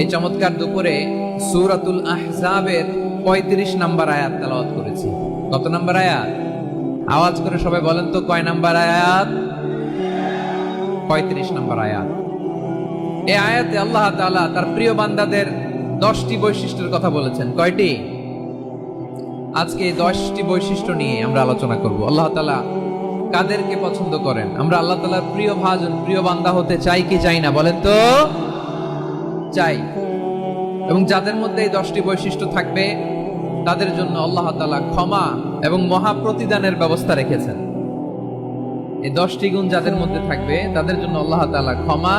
এই চমৎকার দুপুরে সূরাতুল আহজাবের ৩৫ নম্বর আয়াত তেলাওয়াত করেছি। কত নম্বর আয়াত? আওয়াজ করে সবাই বলেন তো, কয় নম্বর আয়াত? ৩৫ নম্বর আয়াত। এই আয়াতে আল্লাহ তাআলা তার প্রিয় বান্দাদের 10টি বৈশিষ্ট্যের কথা বলেছেন। কয়টি? আজকে 10টি বৈশিষ্ট্য নিয়ে আমরা আলোচনা করব। আল্লাহ তাআলা কাদেরকে পছন্দ করেন? আমরা আল্লাহ তাআলার প্রিয় ভাজন, প্রিয় বান্দা হতে চাই কি চাই না? বলেন তো। চাই। এবং যাদের মধ্যে এই 10টি বৈশিষ্ট্য থাকবে তাদের জন্য আল্লাহ তাআলা ক্ষমা এবং মহা প্রতিদানের ব্যবস্থা রেখেছেন। এই 10টি গুণ যাদের মধ্যে থাকবে তাদের জন্য আল্লাহ তাআলা ক্ষমা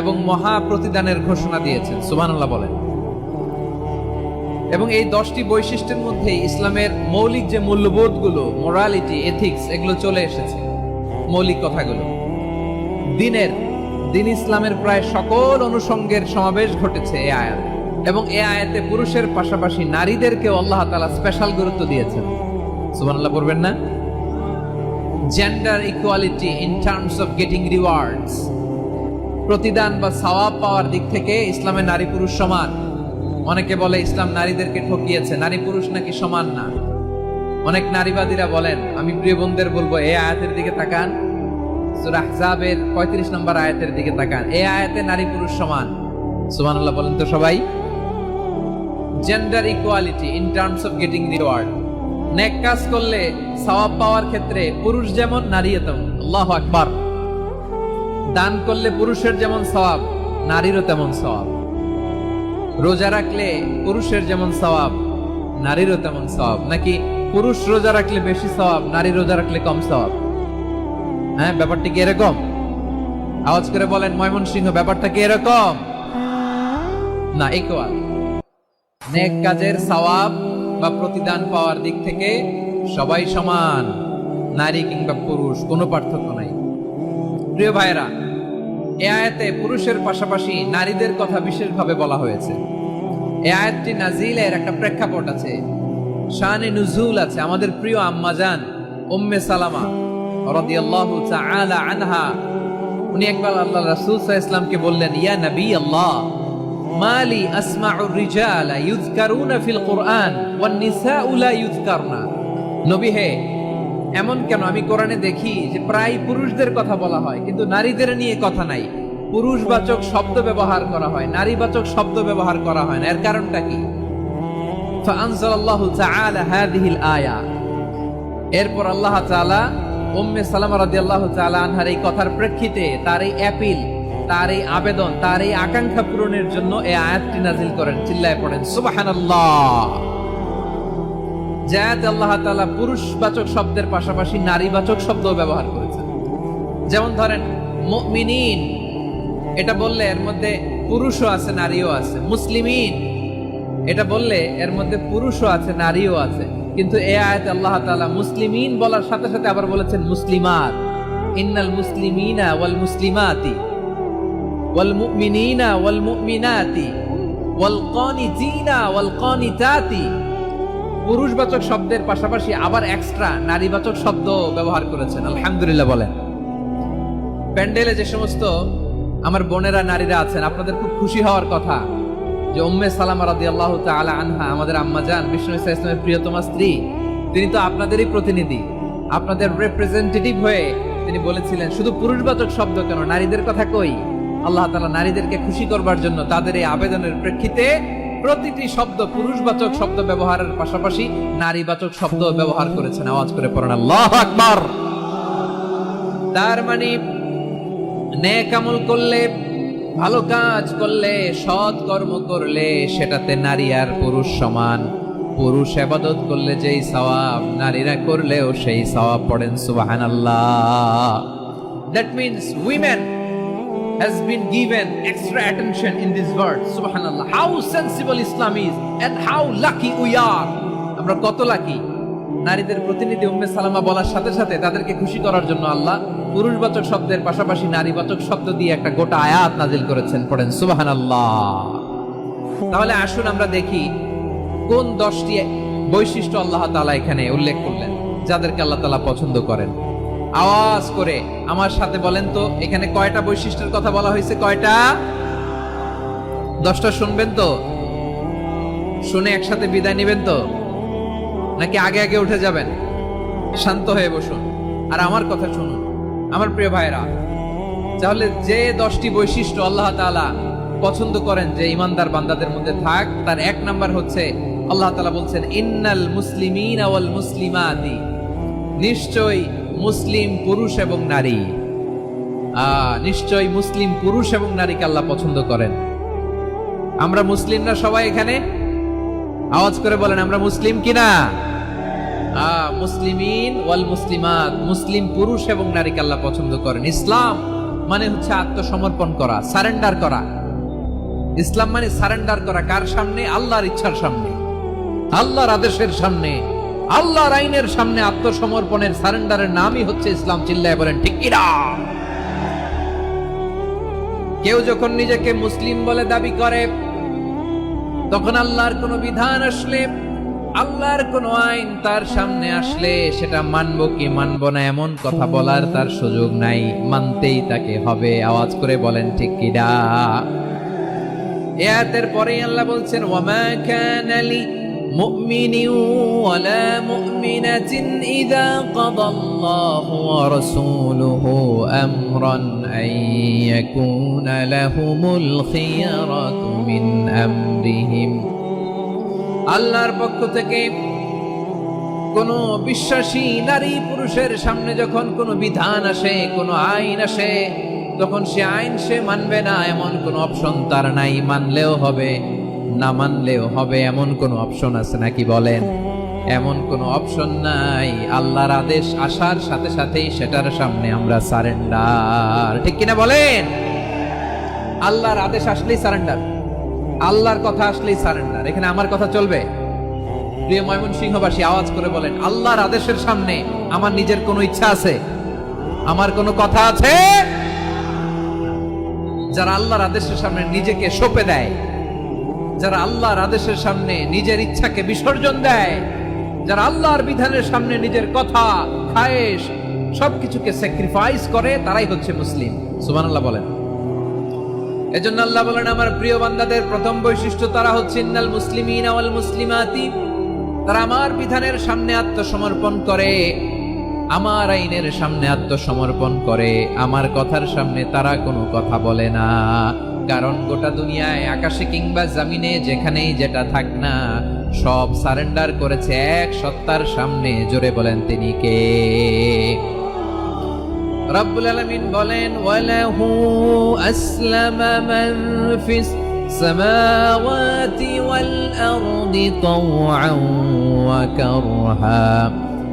এবং মহা প্রতিদানের ঘোষণা দিয়েছেন। সুবহানাল্লাহ বলেন। এবং এই 10টি বৈশিষ্ট্যের মধ্যে ইসলামের মৌলিক যে মূল্যবোধগুলো, মোরালিটি, এথিক্স, এগুলো চলে এসেছে। মৌলিক কথাগুলো দিন ইসলামের প্রায় সকল অনুষঙ্গের সমাবেশ ঘটেছে এই আয়াত। এবং এই আয়াতে পুরুষের পাশাপাশি নারীদেরকেও আল্লাহ তাআলা স্পেশাল গুরুত্ব দিয়েছেন। সুবহানাল্লাহ পড়বেন না? Gender equality in terms of getting rewards, প্রতিদান বা সওয়াব পাওয়ার দিক থেকে ইসলামে নারী পুরুষ সমান। অনেকে বলে ইসলাম নারীদেরকে ঠকিয়েছে, নারী পুরুষ নাকি সমান না। অনেক নারীবাদীরা বলেন, আমি প্রিয় বোনদের বলবো এই আয়াতের দিকে তাকান, সূরা আহজাবের 35 নম্বর আয়াতের দিকে তাকান। এই আয়াতে নারী পুরুষ সমান। সুবহানাল্লাহ বলেন তো সবাই। Gender equality in terms of getting reward, নেক কাজ করলে সওয়াব পাওয়ার ক্ষেত্রে পুরুষ যেমন নারীও তেমন। আল্লাহু আকবার। দান করলে পুরুষের যেমন সওয়াব, নারীরও তেমন সওয়াব। রোজা রাখলে পুরুষের যেমন সওয়াব, নারীরও তেমন সওয়াব। নাকি পুরুষ রোজা রাখলে বেশি সওয়াব, নারী রোজা রাখলে কম সওয়াব? হ্যাঁ, ব্যাপারটা কি এরকম? আওয়াজ করে বলেন ময়মনসিংহ, ব্যাপারটা কি এরকম? না, ইকুয়াল। নেক কাজের সওয়াব বা প্রতিদান পাওয়ার দিক থেকে সবাই সমান, নারী কিংবা পুরুষ, কোনো পার্থক্য নাই। প্রিয় ভাইরা, এই আয়াতে পুরুষের পাশাপাশি নারীদের কথা বিশেষভাবে বলা হয়েছে। এই আয়াতটি নাজিলের একটা প্রেক্ষাপট আছে, শানে নুজুল আছে। আমাদের প্রিয় আম্মাজান উম্মে সালামা রাদিয়াল্লাহু তাআলা আনহা, উনি একবার আল্লাহ রাসূল সাল্লাল্লাহু আলাইহি ওয়াসাল্লামকে বললেন, ইয়া নবী আল্লাহ, মালি আসমাউর রিজালা ইউযকারুনা ফিল কুরআন ওয়ান নিসাউ লা ইউযকারনা। নবী হে, এমন কেন? আমি কোরআনে দেখি যে প্রায় পুরুষদের কথা বলা হয় কিন্তু নারীদের নিয়ে কথা নাই। পুরুষবাচক শব্দ ব্যবহার করা হয়, নারীবাচক শব্দ ব্যবহার করা হয় না। এর কারণটা কি? ফাআনজালাল্লাহু তাআলা হাযিহিল আয়া। এরপর আল্লাহ তাআলা উম্মে সালামা রাদিয়াল্লাহু তাআলা আনহার এই কথার প্রেক্ষিতে, তার এই অ্যাপিল, তার এই আবেদন, তার এই আকাঙ্ক্ষা পূরণের জন্য এই আয়াতটি নাজিল করেন। চিল্লায় পড়েন সুবহানাল্লাহ। যাতে আল্লাহ তাআলা পুরুষবাচক শব্দের পাশাপাশি নারীবাচক শব্দও ব্যবহার করেছেন। যেমন ধরেন মুমিনিন, এটা বললে এর মধ্যে পুরুষও আছে নারীও আছে। মুসলিমিন, এটা বললে এর মধ্যে পুরুষও আছে নারীও আছে। কিন্তু এই আয়াতে আল্লাহ তাআলা মুসলিমিন বলার সাথে সাথে আবার বলেছেন মুসলিমাত। ইন্নাল মুসলিমিনা ওয়াল মুসলিমাতি ওয়াল মুমিনিনা ওয়াল মুমিনাতি ওয়াল কানিতিনা ওয়াল কানিতাতি। পুরুষবাচক শব্দের পাশাপাশি আবার এক্সট্রা নারীবাচক শব্দ ব্যবহার করেছেন। আলহামদুলিল্লাহ বলেন। প্যান্ডেলে যে সমস্ত আমার বোনেরা নারীরা আছেন, আপনাদের খুব খুশি হওয়ার কথা যে উম্মে সালামা রাদিয়াল্লাহু তাআলা আনহা, আমাদের আম্মাজান বিষ্ণু ইসা ইসলামের প্রিয়তমা স্ত্রী, তিনি তো আপনাদেরই প্রতিনিধি, আপনাদের রিপ্রেজেন্টেটিভ হয়ে তিনি বলেছিলেন শুধু পুরুষবাচক শব্দ কেন, নারীদের কথা কই। আল্লাহ তাআলা নারীদেরকে খুশি করবার জন্য তাদের এই আবেদনের প্রেক্ষিতে প্রতিটি শব্দ পুরুষবাচক শব্দ ব্যবহারের পাশাপাশি নারীবাচক শব্দ ব্যবহার করেছেন। আওয়াজ করে পড়েন আল্লাহু আকবার। তার মানে নেক আমল করলে, ভালো কাজ করলে, সৎ কর্ম করলে সেটাতে নারী আর পুরুষ সমান। পুরুষ ইবাদত করলে যেই সওয়াব, নারীরা করলেও সেই সওয়াব। পড়েন সুবহানাল্লাহ। That means women has been given extra attention in this verse. Subhanallah. How sensible Islam is and how lucky we are. আমরা কত লাকি। নারীদের প্রতিনিধি উম্মে সালামা বলার সাথে সাথে তাদেরকে খুশি করার জন্য আল্লাহ পুরুষবাচক শব্দের পাশাপাশি নারীবাচক শব্দ দিয়ে একটা গোটা আয়াত নাজিল করেছেন। পড়েন সুবহানাল্লাহ। তাহলে আসুন আমরা দেখি কোন 10টি বৈশিষ্ট্য আল্লাহ তাআলা এখানে উল্লেখ করলেন যাদেরকে আল্লাহ তাআলা পছন্দ করেন। আওয়াজ করে আমার সাথে বলেন তো, এখানে কয়টা বৈশিষ্ট্যের কথা বলা হয়েছে? কয়টা? 10টা শুনবেন তো? শুনে একসাথে বিদায় নেবেন তো, নাকি আগে আগে উঠে যাবেন? শান্ত হয়ে বসুন আর আমার কথা শুনুন আমার প্রিয় ভাইরা। তাহলে যে 10টি বৈশিষ্ট্য আল্লাহ তাআলা পছন্দ করেন যে ইমানদার বান্দাদের মধ্যে থাক, তার 1 নাম্বার হচ্ছে আল্লাহ তাআলা বলছেন ইন্নাল মুসলিমিনা ওয়াল মুসলিমাতি, নিশ্চয়ই মুসলিম পুরুষ এবং নারী, নিশ্চয়ই মুসলিম পুরুষ এবং নারীকে আল্লাহ পছন্দ করেন। আমরা মুসলিমরা সবাই এখানে? আওয়াজ করে বলেন আমরা মুসলিম কিনা? মুসলিমিন ওয়াল মুসলিমাত, মুসলিম পুরুষ এবং নারীকে আল্লাহ পছন্দ করেন। ইসলাম মানে হচ্ছে আত্মসমর্পণ করা, সারেন্ডার করা। ইসলাম মানে সারেন্ডার করা কার সামনে? আল্লাহর ইচ্ছার সামনে, আল্লাহর আদেশের সামনে, আল্লাহর আইনের সামনে আত্মসমর্পণের সারেন্ডারের নামই হচ্ছে ইসলাম। চিল্লায় বলেন ঠিক কিনা? কেউ যখন নিজেকে মুসলিম বলে দাবি করে, তখন আল্লাহর কোন বিধান আসলে, আল্লাহর কোন আইন তার সামনে আসলে সেটা মানবো কি মানবো না এমন কথা বলার তার সুযোগ নাই, মানতেই তাকে হবে। আওয়াজ করে বলেন ঠিক কিনা? আয়াতের পরে আল্লাহ বলছেন ওয়ামা কানা লি মুমিনিন ওয়ালা মুমিনাতিন ইযা কাদাল্লাহু ওয়া রাসূলুহু আমরান আন ইয়াকুনা লাহুমুল খিয়ারাতু মিন আমরিহিম। আল্লাহর পক্ষ থেকে কোন বিশ্বাসী নারী পুরুষের সামনে যখন কোনো বিধান আসে, কোনো আইন আসে, তখন সে আইন সে মানবে না এমন কোনো অপশন তার নাই। মানলেও হবে, না মানলেও হবে এমন কোনো অপশন আছে নাকি বলেন? এমন কোনো অপশন নাই। আল্লাহর আদেশ আসার সাথে সাথেই সেটার সামনে আমরা সারেন্ডার। ঠিক কিনা বলেন? আল্লাহর আদেশ আসলেই সারেন্ডার, আল্লাহর কথা আসলেই সারেন্ডার। এখানে আমার কথা চলবে? প্রিয় ময়মনসিংহবাসী আওয়াজ করে বলেন আল্লাহর আদেশের সামনে আমার নিজের কোনো ইচ্ছা আছে? আমার কোনো কথা আছে? যারা আল্লাহর আদেশের সামনে নিজেকে সঁপে দেয়, যারা আল্লাহর আদেশের সামনে নিজের ইচ্ছাকে বিসর্জন দেয়, যারা আল্লাহর বিধানের সামনে নিজের কথা, খায়েশ সবকিছুকে স্যাক্রিফাইস করে, তারাই হচ্ছে মুসলিম। সুবহানাল্লাহ বলেন। এজন্য আল্লাহ বলেন আমার প্রিয় বান্দাদের প্রথম বৈশিষ্ট্য তারা হচ্ছে ইন্নাল মুসলিমিনা ওয়াল মুসলিমাতি, তারা আমার বিধানের সামনে আত্মসমর্পণ করে, আমার আইনের সামনে আত্মসমর্পণ করে, আমার কথার সামনে তারা কোনো কথা বলে না। কারণ গোটা দুনিয়ায় আকাশে কিংবা জমিনে যেখানেই যেটা থাক না, সব সারেন্ডার করেছে এক সত্তার সামনে। জোরে বলেন তিনি কে? রব্বুল আলামিন বলেন ওয়ালাহু আসলামা মান ফিস সামাওয়াতি ওয়াল আরদি তাওআন ওয়া কারহা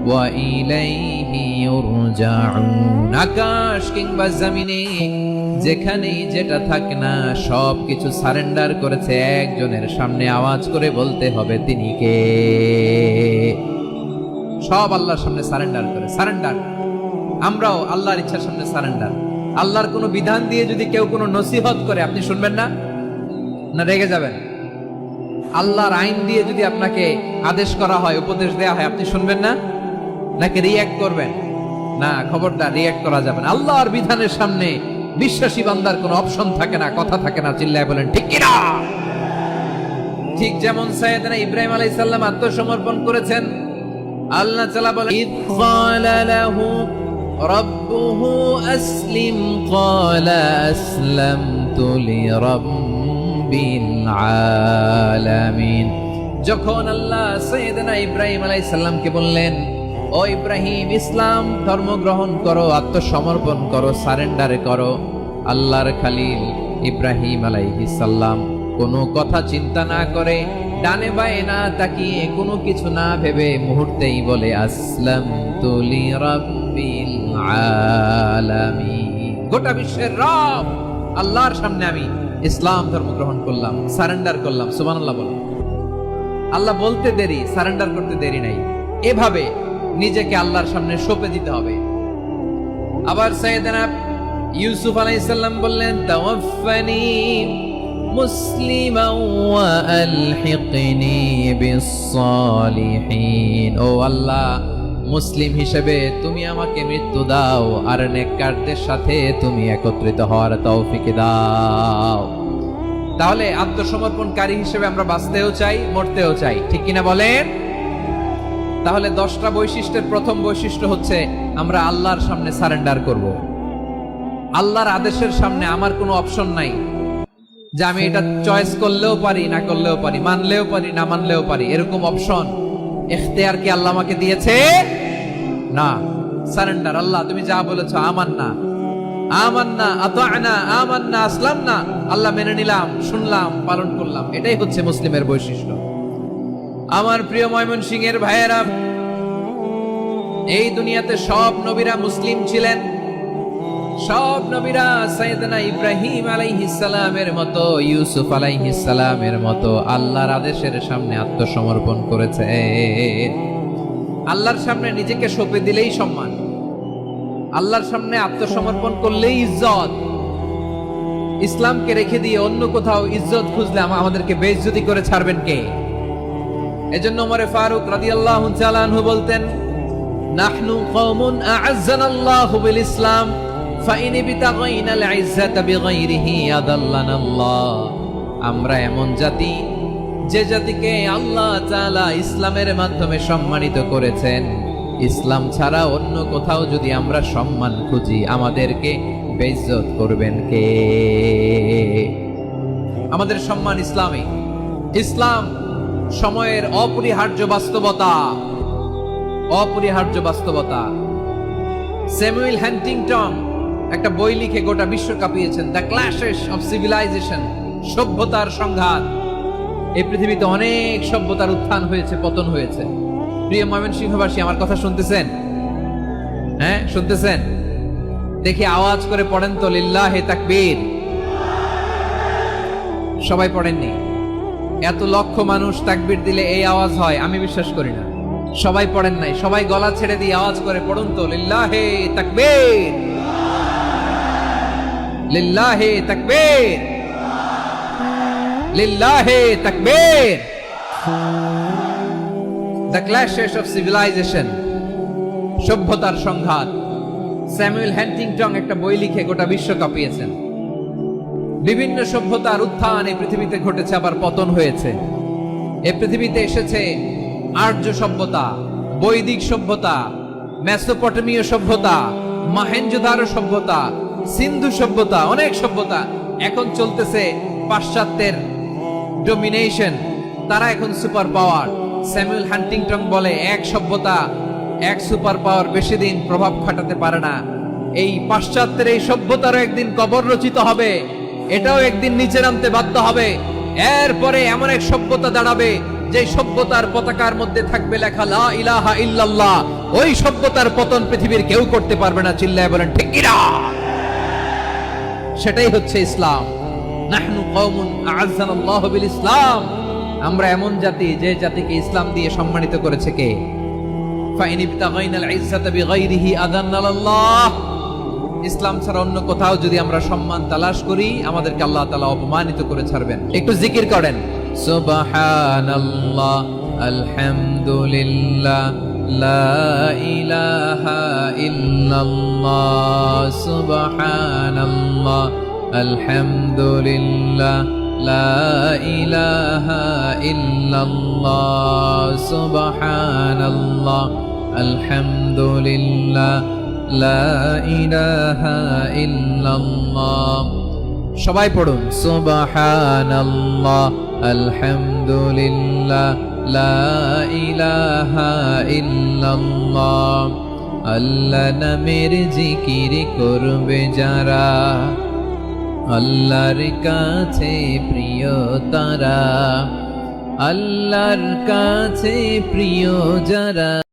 ওয়া ইলাইহি ইউরজাউন। আকাশ কিংবা জমিনে যেখানেই যেটা থাক না, সব কিছু সারেন্ডার করেছে একজনের সামনে। আওয়াজ করে বলতে হবে তিনি কে? সব আল্লাহর সামনে সারেন্ডার করে। সারেন্ডার আমরাও আল্লাহর ইচ্ছার সামনে সারেন্ডার। আল্লাহর কোনো বিধান দিয়ে যদি কেউ কোনো নসিহত করে, আপনি শুনবেন না? না রেগে যাবেন? আল্লাহর আইন দিয়ে যদি আপনাকে আদেশ করা হয়, উপদেশ দেয়া হয়, আপনি শুনবেন না? নাকি রিঅ্যাক্ট করবেন? না, খবরদার রিঅ্যাক্ট করা যাবে না। আল্লাহর বিধানের সামনে বিশ্বাসী বান্দার কোনো অপশন থাকে না, কথা থাকে না। চিল্লায় বলেন ঠিক কিনা? ঠিক যেমন সাইয়েদনা ইব্রাহিম আলাইহিস সালাম আত্মসমর্পণ করেছেন। আল্লাহ তাআলা বলেন ইয ক্বালা লাহু রাব্বুহু আসলিম ক্বালা আসলামতু লিরাব্বিল আলামিন। যখন আল্লাহ সাইয়েদনা ইব্রাহিম আলাইহিস সালামকে বললেন ও ইব্রাহিম ইসলাম ধর্ম গ্রহণ করো, আত্মসমর্পণ করো, সারেন্ডার করো, আল্লাহর খলিল ইব্রাহিম আলাইহিস সালাম কোনো কথা চিন্তা না করে, ডানে বায়ে না তাকিয়ে, কোনো কিছু না ভেবে মুহূর্তেই বলে আসলামতু লিরাব্বিল আলামিন। গোটা বিশ্বের রব আল্লাহর সামনে আমি ইসলাম ধর্ম গ্রহণ করলাম, সারেন্ডার করলাম। সুবহানাল্লাহ বলেন। আল্লাহ বলতে দেরি, সারেন্ডার করতে দেরি নাই। এভাবে নিজেকে আল্লাহর সামনে সঁপে দিতে হবে। আবার সাইয়েদনা ইউসুফ আলাইহিস সালাম বললেন তাওয়াফফানি মুসলিমান ওয়া আলহিকনি বিস সালিহিন। ও আল্লাহ, মুসলিম হিসেবে তুমি আমাকে মৃত্যু দাও আর নেককারদের সাথে তুমি একত্রিত হওয়ার তৌফিক দাও। তাহলে আত্মসমর্পণকারী হিসেবে আমরা বাঁচতেও চাই, মরতেও চাই, ঠিক কিনা বলেন? তাহলে 10টা বৈশিষ্ট্যের প্রথম বৈশিষ্ট্য হচ্ছে আমরা আল্লাহর সামনে সারেন্ডার করব। আল্লাহর আদেশের সামনে আমার কোনো অপশন নাই যে আমি এটা চয়েস করলেও পারি, না করলেও পারি, মানলেও পারি, না মানলেও পারি, এরকম অপশন ইখতিয়ার কি আল্লাহ আমাকে দিয়েছে? না। সারেন্ডার, আল্লাহ তুমি যা বলেছো আমান্না, আমান্না, আতা'না, আমান্না, আসলামনা, আল্লাহ মেনে নিলাম, শুনলাম, পালন করলাম। এটাই হচ্ছে মুসলিমের বৈশিষ্ট্য। আমার প্রিয় ময়মনসিংহের ভাইয়েরা, এই দুনিয়াতে সব নবীরা মুসলিম ছিলেন। সব নবীরা সাইয়েদনা ইব্রাহিম আলাইহিস সালামের মতো, ইউসুফ আলাইহিস সালামের মতো আল্লাহর আদেশের সামনে আত্মসমর্পণ করেছে। আল্লাহর সামনে নিজেকে সঁপে দিলেই সম্মান, আল্লাহর সামনে আত্মসমর্পণ করলেই ইজ্জত। ইসলামকে রেখে দিয়ে অন্য কোথাও ইজ্জত খুঁজলে আমাদেরকে বেইজ্জতি করে ছাড়বেন কে? এজন্য ওমরে ফারুক রাদিয়াল্লাহু তাআলা আনহু বলতেন, নাহনু কওমুন আ'আজ্জানাল্লাহু বিল ইসলাম ফাইন বিতাগাইনাল ইজ্জাতা বিগাইরিহি আদাল্লানাল্লাহ। আমরা এমন জাতি, যে জাতিকে আল্লাহ তাআলা ইসলামের মাধ্যমে সম্মানিত করেছেন। ইসলাম ছাড়া অন্য কোথাও যদি আমরা সম্মান খুঁজি, আমাদেরকে বেইজ্জত করবেন কে? আমাদের সম্মান ইসলামে। ইসলাম সময়ের অপরিহার্য বাস্তবতা, অপরিহার্য বাস্তবতা। স্যামুয়েল হ্যান্টিংটন একটা বই লিখে গোটা বিশ্ব কাঁপিয়েছেন, দ্য ক্ল্যাশেস অফ সিভিলাইজেশন, সভ্যতার সংঘাত। এই পৃথিবীতে অনেক সভ্যতার উত্থান হয়েছে, পতন হয়েছে। প্রিয় ময়মনসিংহবাসী, আমার কথা শুনতেছেন? হ্যাঁ, শুনতেছেন? দেখি আওয়াজ করে পড়েন তো, লিল্লাহে তাকবীর। সবাই পড়েননি? এত লক্ষ মানুষ তাকবীর দিলে এই আওয়াজ হয়? আমি বিশ্বাস করি না। সবাই পড়েন নাই। সবাই গলা ছেড়ে দিয়ে আওয়াজ করে পড়ুন তো, লিল্লাহে তাকবীর, লিল্লাহে তাকবীর, লিল্লাহে তাকবীর। দ্য ক্ল্যাশেস অফ সিভিলাইজেশন, সভ্যতার সংঘাত। স্যামুয়েল হ্যান্টিংটন একটা বই লিখে গোটা বিশ্ব কাঁপিয়েছেন। বিভিন্ন সভ্যতার উত্থান এই পৃথিবীতে ঘটেছে, আবার পতন হয়েছে। এই পৃথিবীতে এসেছে আর্য সভ্যতা, বৈদিক সভ্যতা, মেসোপটেমীয় সভ্যতা, মহেঞ্জোদারো সভ্যতা, সিন্ধু সভ্যতা, অনেক সভ্যতা। এখন চলতেছে পাশ্চাত্যের ডোমিনেশন, তারা এখন সুপার পাওয়ার। স্যামুয়েল হ্যান্টিংটন বলে, এক সভ্যতা, এক সুপার পাওয়ার বেশি দিন প্রভাব খাটাতে পারে না। এই পাশ্চাত্যের এই সভ্যতারও একদিন কবর রচিত হবে, এটাও একদিন নিচে নামতে বাধ্য হবে। এরপরে এমন এক সভ্যতা দাঁড়াবে, যে সভ্যতার পতাকার মধ্যে থাকবে লেখা লা ইলাহা ইল্লাল্লাহ। ওই সভ্যতার পতন পৃথিবীর কেউ করতে পারবে না। চিল্লায় বলেন ঠিক কিনা? সেটাই হচ্ছে ইসলাম। নাহনু কওমুন আ'আজ্জানাল্লাহু বিল ইসলাম। আমরা এমন জাতি, যে জাতিকে ইসলাম দিয়ে সম্মানিত করেছে কে? ফাইন ইবতাগাইনাল ইজ্জাতা বিগাইরিহি আদান্নাল্লাহ। ইসলাম ছাড়া অন্য কোথাও যদি আমরা সম্মান তালাশ করি, আমাদেরকে আল্লাহ তাআলা অপমানিত করে ছাড়বেন। একটু জিকির করেন, সুবহানাল্লাহ, আলহামদুলিল্লাহ, লা ইলাহা ইল্লাল্লাহ, সুবহানাল্লাহ, আলহামদুলিল্লাহ, লা ইলাহা ইল্লাল্লাহ, সুবহানাল্লাহ, আলহামদুলিল্লাহ, লা ইলাহা ইল্লাল্লাহ। সবাই পড়ুন, সুবহানাল্লাহ, আলহামদুলিল্লাহ, লা ইলাহা ইল্লাল্লাহ। আল্লাহ নামের জিকির করবে যারা, আল্লাহর কাছে প্রিয় তারা, আল্লাহর কাছে প্রিয় যারা।